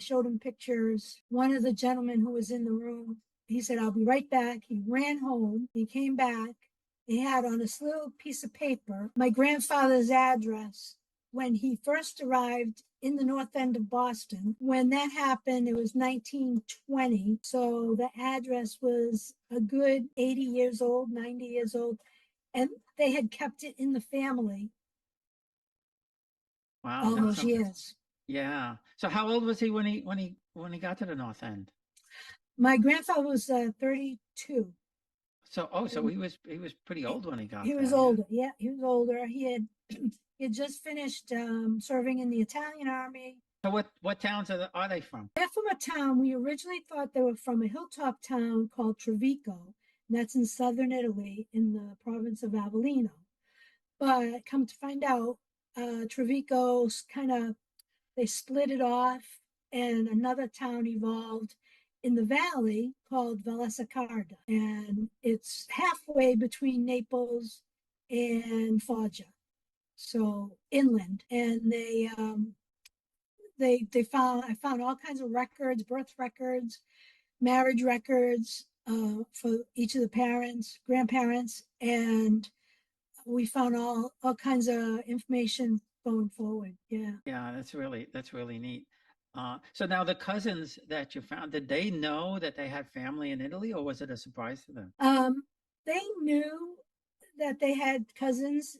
showed him pictures. One of the gentlemen who was in the room, he said, I'll be right back. He ran home. He came back. He had on this little piece of paper my grandfather's address when he first arrived in the North End of Boston. When that happened, it was 1920. So the address was a good 80 years old, 90 years old. And they had kept it in the family Wow, all that's those something. years. Yeah. So how old was he when he got to the North End? My grandfather was 32. So he was pretty old when he got He was there, yeah. older. Yeah, he was older. He had he had just finished serving in the Italian army. So what towns are they from? They're from a town. We originally thought they were from a hilltop town called Trevico, and that's in southern Italy in the province of Avellino. But come to find out, Trevico's kind of, they split it off, and another town evolved in the valley called Valsecarda, and it's halfway between Naples and Foggia, so inland. And they found, I found all kinds of records, birth records, marriage records for each of the parents, grandparents, and we found all kinds of information going forward. Yeah. Yeah, that's really neat. So now the cousins that you found, did they know that they had family in Italy, or was it a surprise to them? They knew that they had cousins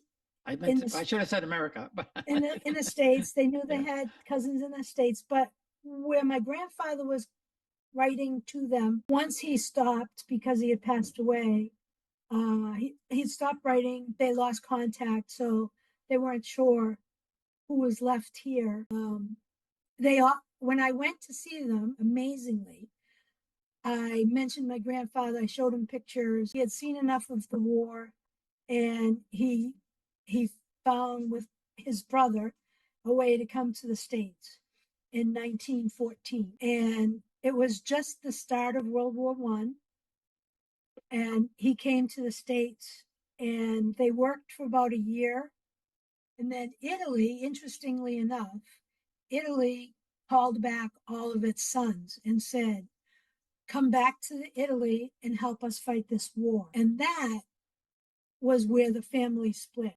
in the I should have said America, but in the States. They knew they yeah. had cousins in the States, but where my grandfather was writing to them, once he stopped because he had passed away, he stopped writing. They lost contact, so they weren't sure who was left here. They when I went to see them, amazingly, I mentioned my grandfather. I showed him pictures. He had seen enough of the war, and he found with his brother a way to come to the States in 1914. And it was just the start of World War One. And he came to the States, and they worked for about a year. And then Italy, interestingly enough, Italy called back all of its sons and said, come back to Italy and help us fight this war. And that was where the family split.